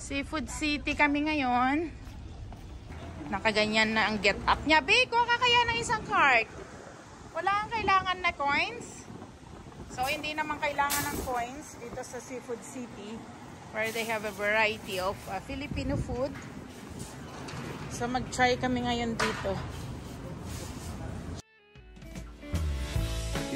Seafood City kami ngayon. Nakaganyan na ang get up niya. Babe, kuha ka kaya ng isang cart. Wala kang kailangan na coins. So, hindi naman kailangan ng coins dito sa Seafood City where they have a variety of Filipino food. So, mag-try kami ngayon dito.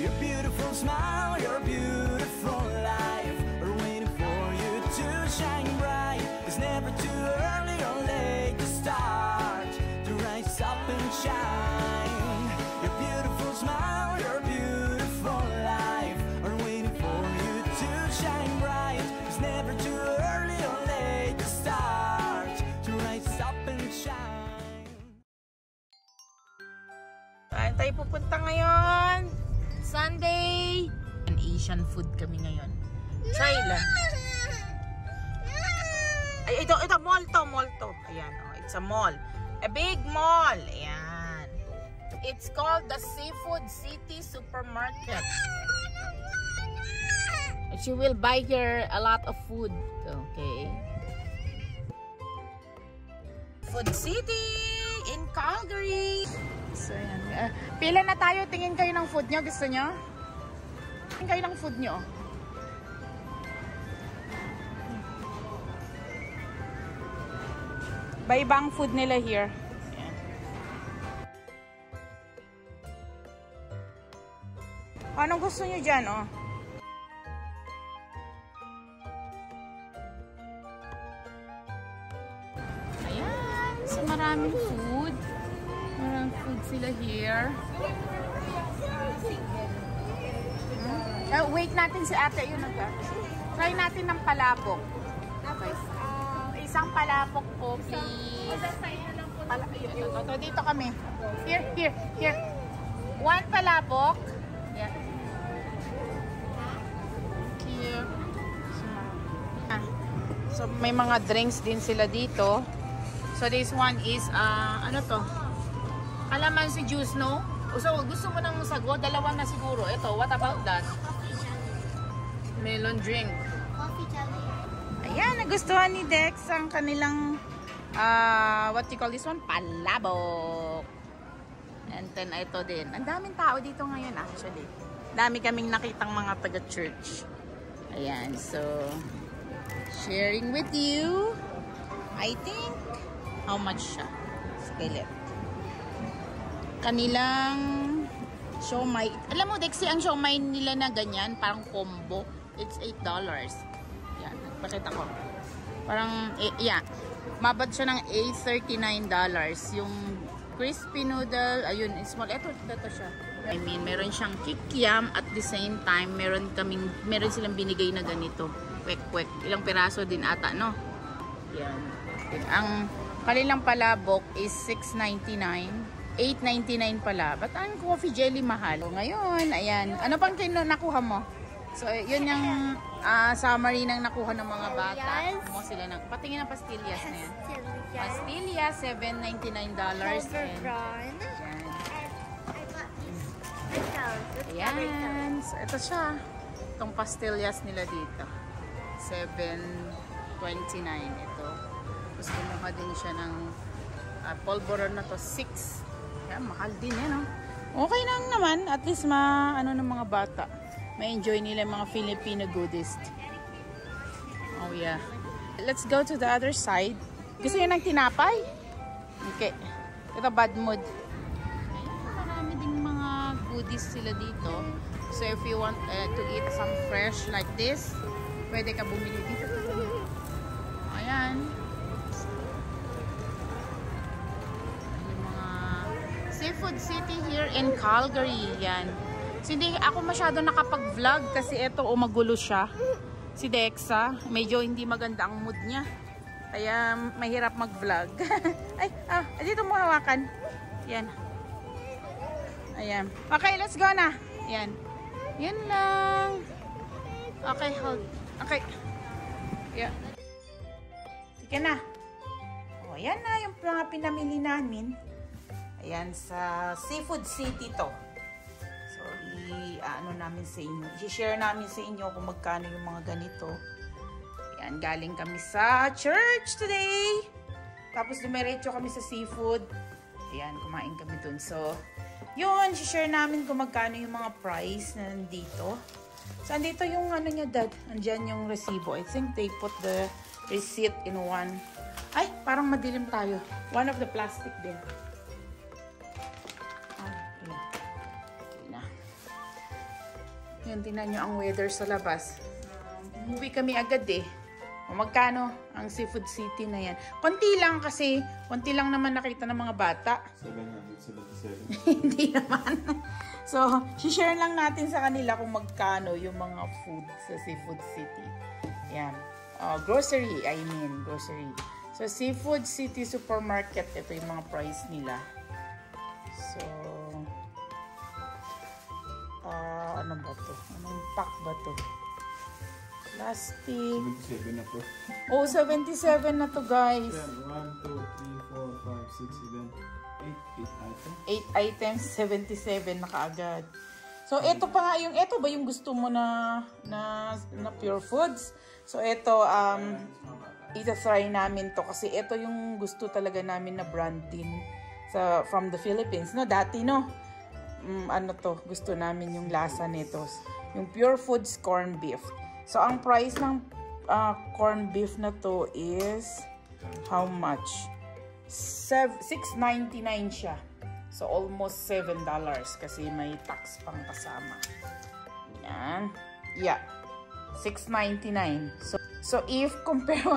Your beautiful smile, your beautiful life are waiting for you to shine bright. It's never too early or late to start to rise up and shine. Your beautiful smile, your beautiful life are waiting for you to shine bright. It's never too early or late to start to rise up and shine. Saan tayo pupunta ngayon? Sunday! An Asian food kami ngayon. Try lang. Ay, ito, mall to. Ayan, oh, it's a mall. A big mall. Ayan. It's called the Seafood City Supermarket. And you will buy here a lot of food. Okay. Food City in Calgary. So, ayan. Pila na tayo. Tingin kayo ng food nyo. Gusto nyo? Tingin kayo ng food nyo. Iba-ibang food nila here. Ayan. Anong gusto nyo dyan, oh? Ayan. So, maraming food. Maraming food sila here. Wait natin si ate. Yun na. Try natin ng palabok. Okay. Isang palabok po, please. Ito, dito kami. Here. One palabok. Yeah. Here. So, may mga drinks din sila dito. So, this one is, ano to? Kalamansi juice, no? So, gusto mo ng sago? Dalawa na siguro. Ito, what about that? Melon drink. Coffee jelly. Ayan, nagustuhan ni Dex ang kanilang, what you call this one? Palabok. And then, ito din. Ang daming tao dito ngayon, actually. Dami kaming nakitang mga taga-church. Ayan, so, sharing with you. I think, how much siya? Skillet. Kanilang siomai. Alam mo, Dexy, ang siomai nila na ganyan, parang combo. It's $8. Yan, pakita ko. Parang, yeah. Mabad siya ng $8.39. Yung crispy noodle, ayun, small. Ito siya. I mean, meron siyang kikiam at the same time, meron silang binigay na ganito. Kwek-kwek. Ilang piraso din ata, no? Yan. Ang kanilang palabok is $6.99. $8.99 pala. Ba't ang coffee jelly mahal? So, ngayon, ayan. Ano pang nakuha mo? So, yun yung summary ng nakuha ng mga bata. Kumuha sila ng, patingin ng pastillas na yan. Pastillas, $7.99. Ayan. So, ito siya. Itong pastillas nila dito. $7.29 ito. Tapos, kumuha din siya ng polvoron na to, 6. Kaya mahal din no? Okay lang naman. At least ano ng mga bata. Ma-enjoy nila yung mga Filipino goodies. Oh yeah. Let's go to the other side. Gusto nyo ng tinapay? Okay. Ito bad mood. Marami ding mga goodies sila dito. So if you want to eat some fresh like this, pwede ka bumili dito. Ayan. Seafood City here in Calgary. Yan. So, hindi ako masyado nakapag-vlog kasi ito magulo siya. Si Dexa, medyo hindi maganda ang mood niya. Kaya mahirap mag-vlog. Ay, dito mo hawakan. Yan. Ayan. Okay, let's go na. Yan. Yan lang. Okay, hold. Okay. Yeah. Sige na. O, yan na yung mga pinamili namin. Ayan, sa Seafood City to. So, ano namin sa inyo. I-share namin sa inyo kung magkano yung mga ganito. Ayan. Yan, galing kami sa church today. Tapos dumiretso kami sa seafood. Ayan, kumain kami dun. So, yun, share namin kung magkano yung mga price na nandito. So, andito yung ano niya, Dad. Andyan yung resibo. I think they put the receipt in one. Ay, parang madilim tayo. One of the plastic there. Yan, tingnan nyo ang weather sa labas. Umuwi kami agad eh. O magkano ang Seafood City na yan? Konti lang kasi, konti lang naman nakita ng mga bata. 777. Hindi naman. So, share lang natin sa kanila kung magkano yung mga food sa Seafood City. Yan. Grocery, grocery. So, Seafood City Supermarket, ito yung mga price nila. So, ano ba to? Anong pack ba to? Plastic. 77 na po. Oh, 77 na to, guys. 1, 2, 3, 4, 5, 6, 7, 8 items. 8 items, 77 na kaagad. So, ito pa nga yung, ito ba yung gusto mo na Pure Foods? So, ito, ita-try namin to kasi ito yung gusto talaga namin na brand din from the Philippines. No, dati, no? Ano to, gusto namin yung lasa nito. Yung Pure Foods corn beef. So, ang price ng corn beef na to is how much? $6.99 siya. So, almost $7 kasi may tax pang kasama. Yan. Yeah. $6.99. So if compare,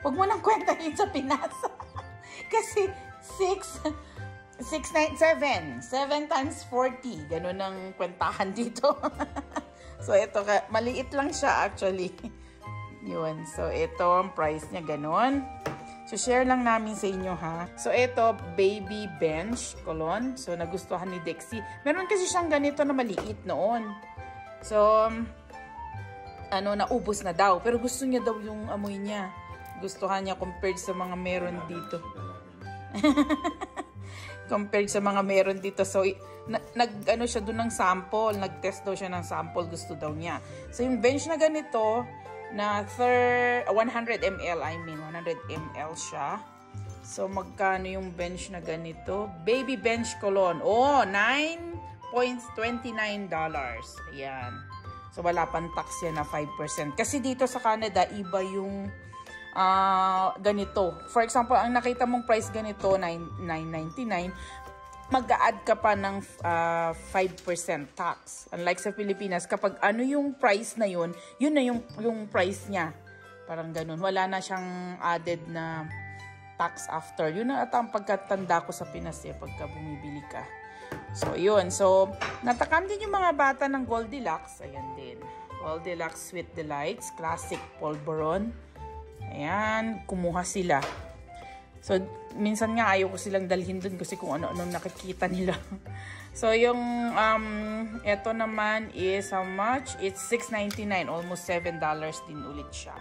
wag mo nang kwentahin sa Pinas. Kasi 7 times 40. Ganun ang kwentahan dito. So, ito, maliit lang siya actually. Yun. So, ito, ang price niya ganun. So, share lang namin sa inyo, ha. So, ito, baby bench cologne. So, nagustuhan ni Dexy. Meron kasi siyang ganito na maliit noon. So, naubos na daw. Pero gusto niya daw yung amoy niya. Gustuhan niya compared sa mga meron dito. Compared sa mga meron dito. So, nag-ano siya doon ng sample. Nag-test daw siya ng sample. Gusto daw niya. So, yung bench na ganito, na 100 ml, 100 ml siya. So, magkano yung bench na ganito? Baby bench cologne. Oh, $9.29. Ayan. So, wala pang tax yan na 5%. Kasi dito sa Canada, iba yung ganito. For example, ang nakita mong price ganito, $9.99, mag-a-add ka pa ng 5% tax. Unlike sa Pilipinas, kapag ano yung price na yun na yung price niya. Parang ganun. Wala na siyang added na tax after. Yun na at ang pagkatanda ko sa Pinas pagka bumibili ka. So, yun. So, natakam din yung mga bata ng Goldilocks. Ayan din. Goldilocks Sweet Delights. Classic Polvoron. Ayan. Kumuha sila. So, minsan nga ayaw ko silang dalhin dun kasi kung ano-ano nakikita nila. So, yung, eto naman is how much? It's $6.99. Almost $7 din ulit siya.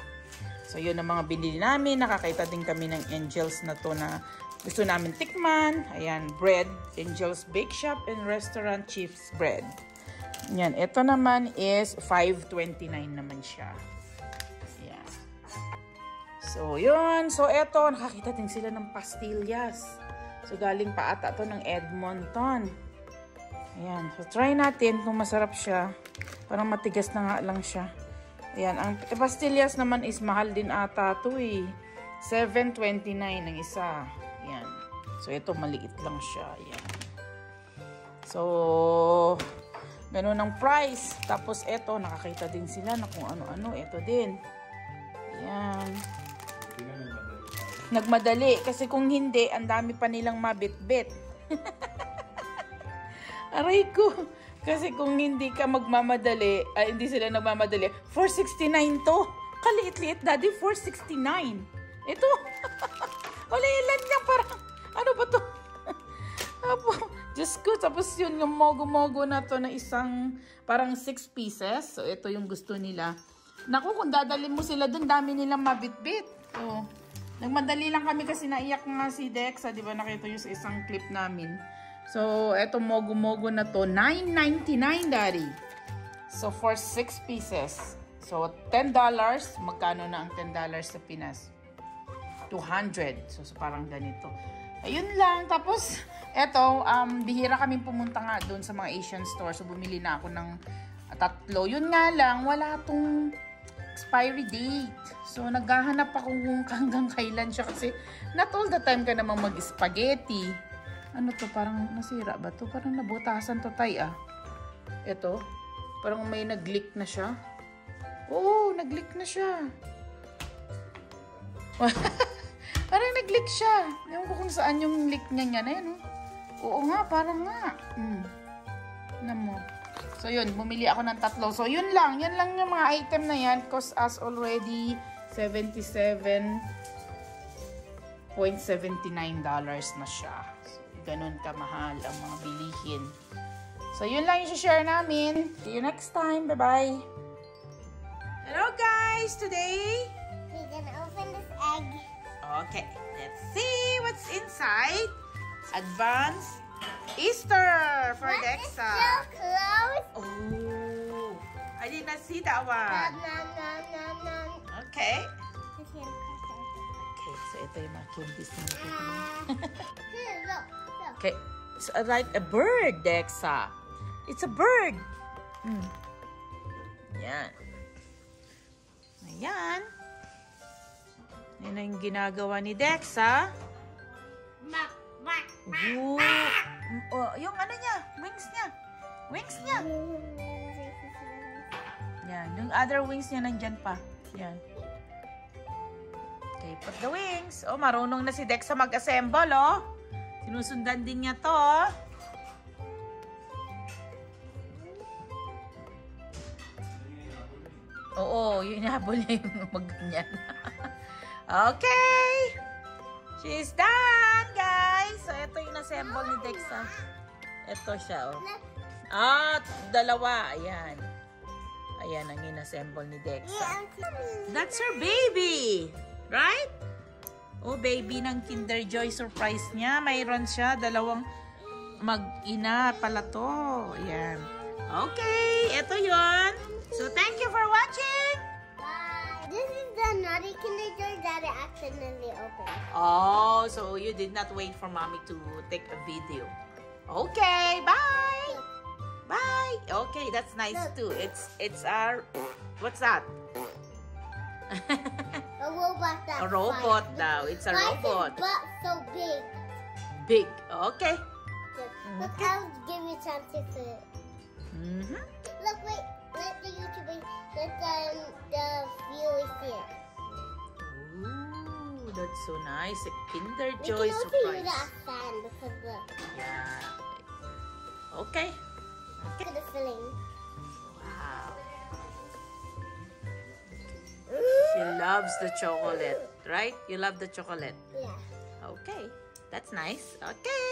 So, yun ang mga binili namin. Nakakita din kami ng Angels na to na gusto namin tikman. Ayan, bread. Angels Bake Shop and Restaurant Chief's Bread. Ayan, ito naman is $5.29 naman siya. Ayan. So, yun. So, eto, nakakita din sila ng pastillas. So, galing pa ata to ng Edmonton. Ayan. So, try natin kung masarap siya. Parang matigas na nga lang siya. Ayan. Ang pastillas naman is mahal din ata to eh. $7.29 ang isa. Ayan. So, ito maliit lang siya. Ayan. So, ganun ang price. Tapos, ito, nakakita din sila na kung ano-ano. Ito din. Ayan. Nagmadali. Kasi kung hindi, ang dami pa nilang mabit-bit. Aray ko. Kasi kung hindi ka magmamadali, hindi sila nagmamadali, $4.69 to. Kaliit-liit, Daddy, $4.69. Ito. Wala ilan niya, parang, ano ba to? Diyos ko, tapos yun, yung mogo-mogo na to na isang, parang 6 pieces. So, ito yung gusto nila. Naku, kung dadalhin mo sila dun, dami nilang mabit-bit. So, nagmadali lang kami kasi naiyak nga si Dexa, di ba nakita yung sa isang clip namin. So, eto mogo-mogo na to, $9.99, Daddy. So, for 6 pieces. So, $10. Magkano na ang $10 sa Pinas? 200. So, parang ganito. Ayun lang. Tapos, eto, bihira kaming pumunta nga doon sa mga Asian store. So, bumili na ako ng 3. Yun nga lang, wala tong expiry date. So, naghahanap ako kung hanggang kailan siya kasi not all the time ka namang mag-spaghetti. Ano to? Parang nasira ba to? Parang nabutasan to, tay, ah. Ito. Parang may nag-leak na siya. Oo, nag-leak na siya. Parang nag-leak siya. Ewan ko kung saan yung leak niya yan. Ayan, oh. Oo nga, parang nga. Ano mo? So, yun. Bumili ako ng 3. So, yun lang. Yan lang yung mga item na yan. Cost us already $77.79 na siya. So, ganun kamahal ang mga bilihin. So, yun lang yung share namin. See you next time. Bye-bye. Hello, guys. Today, We're gonna open this egg. okay, let's see what's inside. Advance Easter for What is Dexa. so close? Oh, I did not see that Nom, one. nom, nom, nom, nom. Okay. It's gonna crush it. Okay, so ito yung mga candies na nakita mo. Here, look, look. Okay, it's like a bird, Dexa. It's a bird. Yan. Ayan. Yan ang ginagawa ni Dexa. Mak, mak, Ooh. Oh, yung ano niya, wings niya. Wings niya. Yan, yung other wings niya nandyan pa. Yan. Okay, put the wings. Oh, marunong na si Dexa mag-assemble, oh. Sinusundan din niya to, oh. Oo, yun habol niya yung mag-ganyan. Okay! She's done, guys! So, ito yung assemble ni Dexa. Ito siya, oh. Ah, 2. Ayan. Ayan ang in-assemble ni Dexa. That's her baby! Right? Oh, baby ng Kinder Joy surprise niya. Mayroon siya. 2 mag-ina pala to. Ayan. Okay, ito yon. So, thank you for watching! Bye. This is the naughty Kinder Joy that I accidentally opened. Oh, so you did not wait for mommy to take a video. Okay, bye! Bye! Okay, that's nice too. It's our... What's that? A robot that A robot flies. daw. It's a Why is robot. his butt so big? Big. Okay. Look, Okay. I'll give you time to fit. Mm-hmm. Look, wait. Let the YouTuber, let the viewers see it. Ooh, that's so nice. A Kinder We Joy can also use surprise. it as sand because look, Yeah. Okay. look at the filling. Wow. She loves the chocolate, right? You love the chocolate. Yeah. Okay. That's nice. Okay.